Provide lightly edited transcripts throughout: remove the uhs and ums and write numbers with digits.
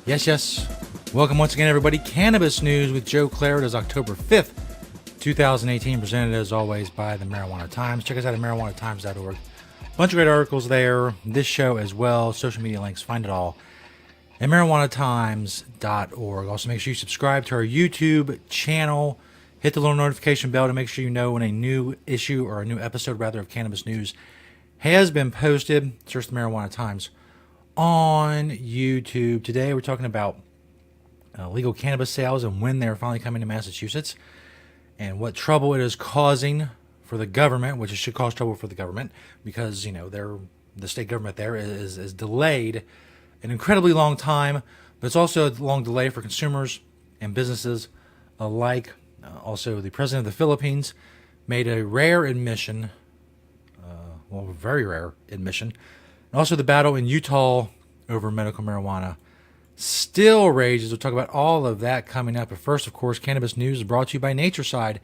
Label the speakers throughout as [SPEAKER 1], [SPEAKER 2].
[SPEAKER 1] Yes. Welcome once again, everybody. Cannabis News with Joe Klare. It is October 5th, 2018, presented as always by the Marijuana Times. Check us out at marijuanatimes.org. Bunch of great articles there. This show as well. Social media links. Find it all at marijuanatimes.org. Also, make sure you subscribe to our YouTube channel. Hit the little notification bell to make sure you know when a new issue or a new episode, rather, of Cannabis News has been posted. Search the Marijuana Times on YouTube. Today we're talking about legal cannabis sales and when they're finally coming to Massachusetts and what trouble it is causing for the government, which it should cause trouble for the government because, the state government there is delayed an incredibly long time, but it's also a long delay for consumers and businesses alike. Also, the president of the Philippines made a rare admission, very rare admission. And also, the battle in Utah over medical marijuana still rages. We'll talk about all of that coming up. But first, of course, Cannabis News is brought to you by Natureside.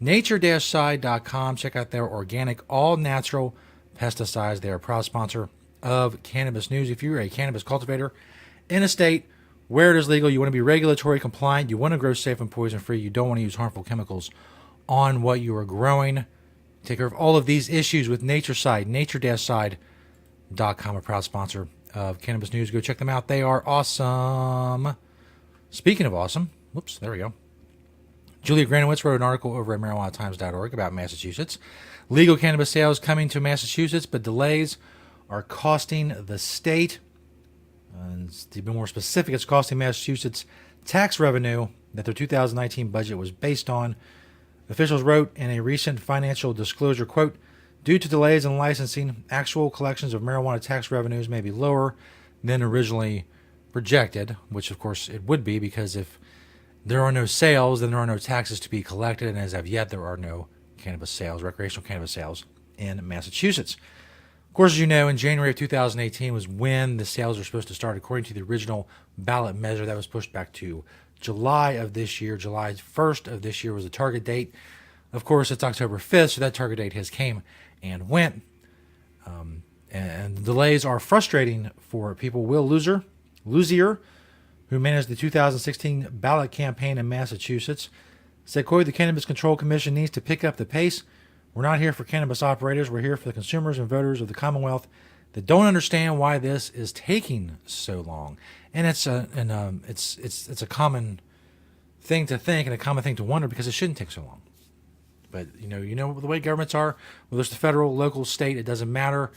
[SPEAKER 1] Nature-side.com. Check out their organic, all-natural pesticides. They are a proud sponsor of Cannabis News. If you're a cannabis cultivator in a state where it is legal, you want to be regulatory compliant, you want to grow safe and poison-free, you don't want to use harmful chemicals on what you are growing. Take care of all of these issues with Natureside. Nature-side.com, a proud sponsor of Cannabis News. Go check them out. They are awesome. Speaking of awesome, there we go. Julia Granowitz wrote an article over at marijuanatimes.org about Massachusetts. Legal cannabis sales coming to Massachusetts, but delays are costing the state. And to be more specific, it's costing Massachusetts tax revenue that their 2019 budget was based on. Officials wrote in a recent financial disclosure, quote, due to delays in licensing, actual collections of marijuana tax revenues may be lower than originally projected, which of course it would be because if there are no sales, then there are no taxes to be collected, and as of yet, there are no cannabis sales, recreational cannabis sales in Massachusetts. Of course, as you know, in January of 2018 was when the sales were supposed to start, according to the original ballot measure that was pushed back to July of this year. July 1st of this year was the target date. Of course, it's October 5th, so that target date has came and went. And the delays are frustrating for people. Will Luzier, who managed the 2016 ballot campaign in Massachusetts, said, quote, the Cannabis Control Commission needs to pick up the pace. We're not here for cannabis operators. We're here for the consumers and voters of the Commonwealth that don't understand why this is taking so long. And it's a common thing to think and a common thing to wonder because it shouldn't take so long. But, you know the way governments are, whether it's the federal, local, state, it doesn't matter.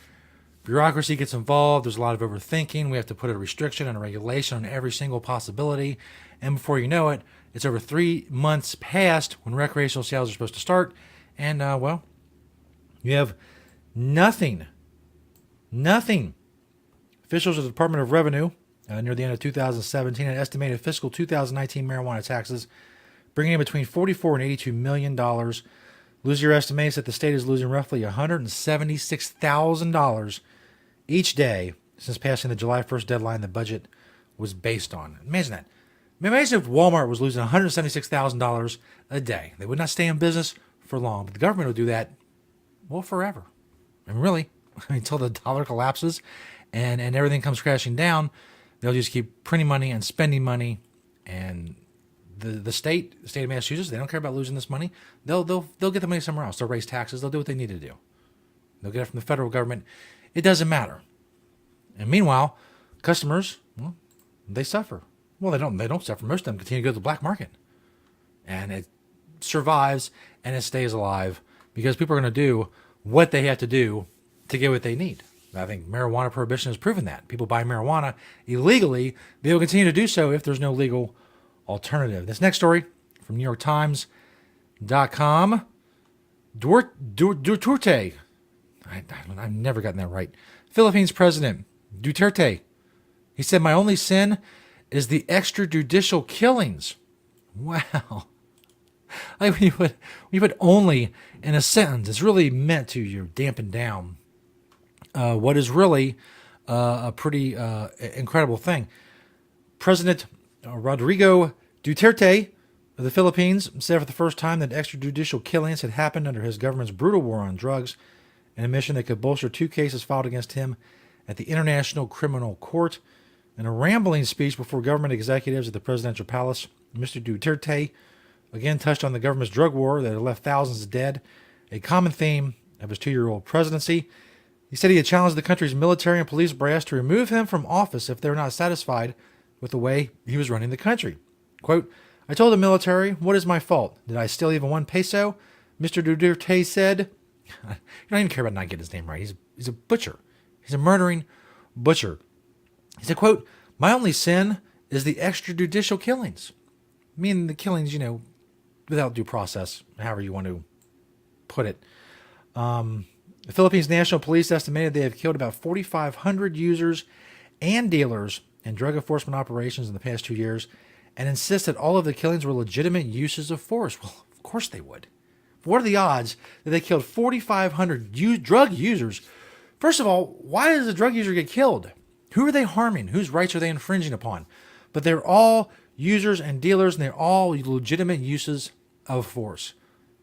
[SPEAKER 1] Bureaucracy gets involved. There's a lot of overthinking. We have to put a restriction and a regulation on every single possibility. And before you know it, it's over 3 months past when recreational sales are supposed to start. And, you have nothing. Officials of the Department of Revenue, near the end of 2017, had estimated fiscal 2019 marijuana taxes bringing in between $44 and $82 million. Luzier estimates that the state is losing roughly $176,000 each day since passing the July 1st deadline the budget was based on. Imagine that. Imagine if Walmart was losing $176,000 a day. They would not stay in business for long, but the government will do that, forever. And really, until the dollar collapses and everything comes crashing down, they'll just keep printing money and spending money. And the state of Massachusetts, they don't care about losing this money. They'll get the money somewhere else. They'll raise taxes. They'll do what they need to do. They'll get it from the federal government. It doesn't matter. And meanwhile, customers, they suffer. Well, they don't suffer. Most of them continue to go to the black market. And it survives and it stays alive because people are going to do what they have to do to get what they need. I think marijuana prohibition has proven that. People buy marijuana illegally. They will continue to do so if there's no legal alternative. This next story from NewYorkTimes.com. Duterte. I've never gotten that right. Philippines President Duterte. He said, my only sin is the extrajudicial killings. Wow. Like when you put only in a sentence, it's really meant to dampen down what is really a pretty incredible thing. President Rodrigo Duterte of the Philippines said for the first time that extrajudicial killings had happened under his government's brutal war on drugs, an admission that could bolster 2 cases filed against him at the International Criminal Court. In a rambling speech before government executives at the presidential palace, Mr. Duterte again touched on the government's drug war that had left thousands dead, a common theme of his 2-year-old presidency. He said he had challenged the country's military and police brass to remove him from office if they were not satisfied with the way he was running the country. Quote, I told the military, what is my fault? Did I steal even 1 peso? Mr. Duterte said. You don't even care about not getting his name right. He's a butcher. He's a murdering butcher. He said, quote, my only sin is the extrajudicial killings. Meaning the killings, without due process, however you want to put it. The Philippines National Police estimated they have killed about 4,500 users and dealers in drug enforcement operations in the past 2 years, and insisted all of the killings were legitimate uses of force. Well, of course they would. What are the odds that they killed 4,500 drug users? First of all, why does a drug user get killed? Who are they harming? Whose rights are they infringing upon? But they're all users and dealers, and they're all legitimate uses of force.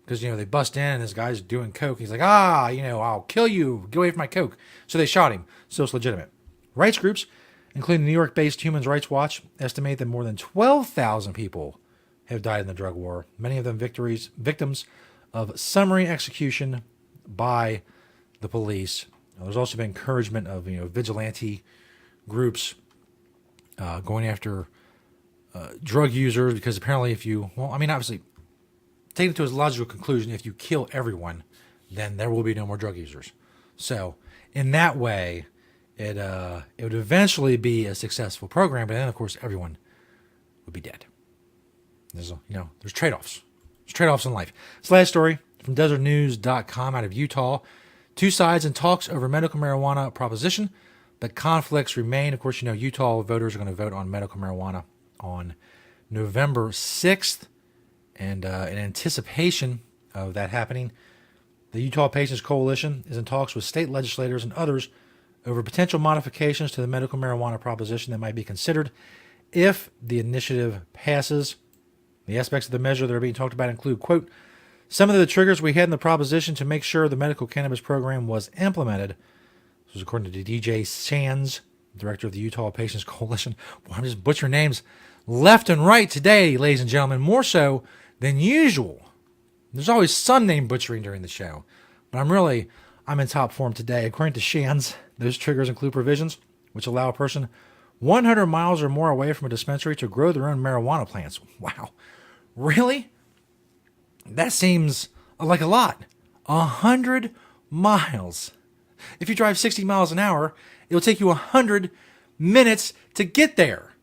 [SPEAKER 1] Because, they bust in, and this guy's doing coke. He's like, I'll kill you. Get away from my coke. So they shot him. So it's legitimate. Rights groups, including the New York-based Human Rights Watch, estimate that more than 12,000 people have died in the drug war, many of them victims of summary execution by the police. There's also been encouragement of vigilante groups going after drug users, because apparently obviously, taking it to its logical conclusion, if you kill everyone, then there will be no more drug users. So in that way, it would eventually be a successful program, but then of course everyone would be dead. There's trade-offs. There's trade-offs in life. This last story from desertnews.com out of Utah. 2 sides in talks over medical marijuana proposition, but conflicts remain. Of course, Utah voters are going to vote on medical marijuana on November 6th. And in anticipation of that happening, the Utah Patients Coalition is in talks with state legislators and others over potential modifications to the medical marijuana proposition that might be considered if the initiative passes. The aspects of the measure that are being talked about include, quote, some of the triggers we had in the proposition to make sure the medical cannabis program was implemented. This was according to DJ Shands, director of the Utah Patients Coalition. Boy, I'm just butchering names left and right today, ladies and gentlemen, more so than usual. There's always some name butchering during the show, but I'm in top form today. According to Shands, those triggers include provisions which allow a person 100 miles or more away from a dispensary to grow their own marijuana plants. Wow. Really? That seems like a lot. 100 miles. If you drive 60 miles an hour, it'll take you 100 minutes to get there.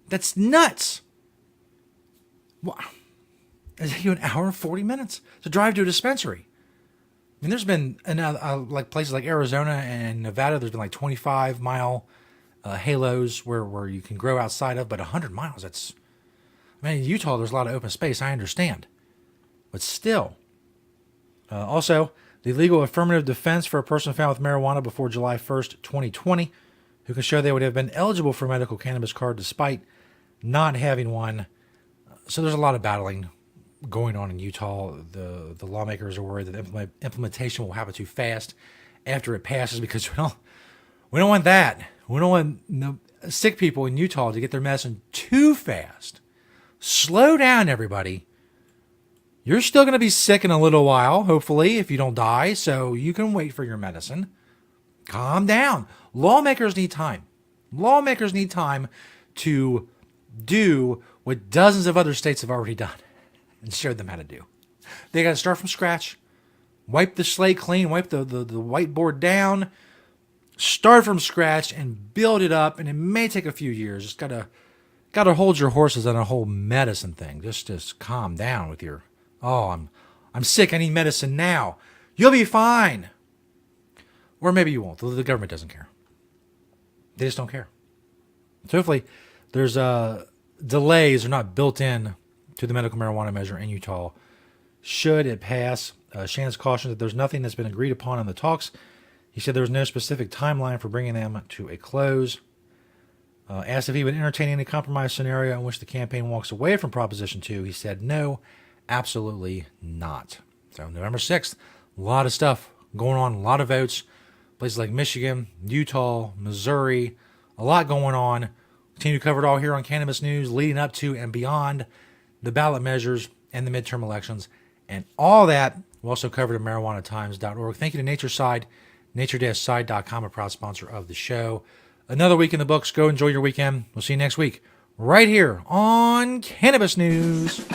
[SPEAKER 1] That's nuts. Wow. It'll take you an hour and 40 minutes to drive to a dispensary. I mean, there's been like places like Arizona and Nevada, there's been like 25-mile halos where you can grow outside of, but 100 miles, in Utah, there's a lot of open space, I understand. But still. Also, the legal affirmative defense for a person found with marijuana before July 1st, 2020, who can show they would have been eligible for a medical cannabis card despite not having one. So there's a lot of battling going on in Utah. The lawmakers are worried that the implementation will happen too fast after it passes, because we don't want that. We don't want sick people in Utah to get their medicine too fast. Slow down, everybody. You're still going to be sick in a little while, hopefully, if you don't die, so you can wait for your medicine. Calm down. Lawmakers need time. Lawmakers need time to do what dozens of other states have already done and showed them how to do. They got to start from scratch, wipe the slate clean, wipe the whiteboard down, start from scratch and build it up, and it may take a few years. Just got to hold your horses on a whole medicine thing. Just calm down with your, I'm sick, I need medicine now. You'll be fine. Or maybe you won't. The government doesn't care. They just don't care. So hopefully there's delays are not built in to the medical marijuana measure in Utah. Should it pass, Shannon's cautioned that there's nothing that's been agreed upon in the talks. He said there was no specific timeline for bringing them to a close. Asked if he would entertain any compromise scenario in which the campaign walks away from Proposition 2, he said no, absolutely not. So November 6th, a lot of stuff going on, a lot of votes. Places like Michigan, Utah, Missouri, a lot going on. Continue to cover it all here on Cannabis News, leading up to and beyond the ballot measures and the midterm elections, and all that. We'll also cover it at marijuanatimes.org. Thank you to Nature's Side, nature-side.com, a proud sponsor of the show. Another week in the books. Go enjoy your weekend. We'll see you next week right here on Cannabis News.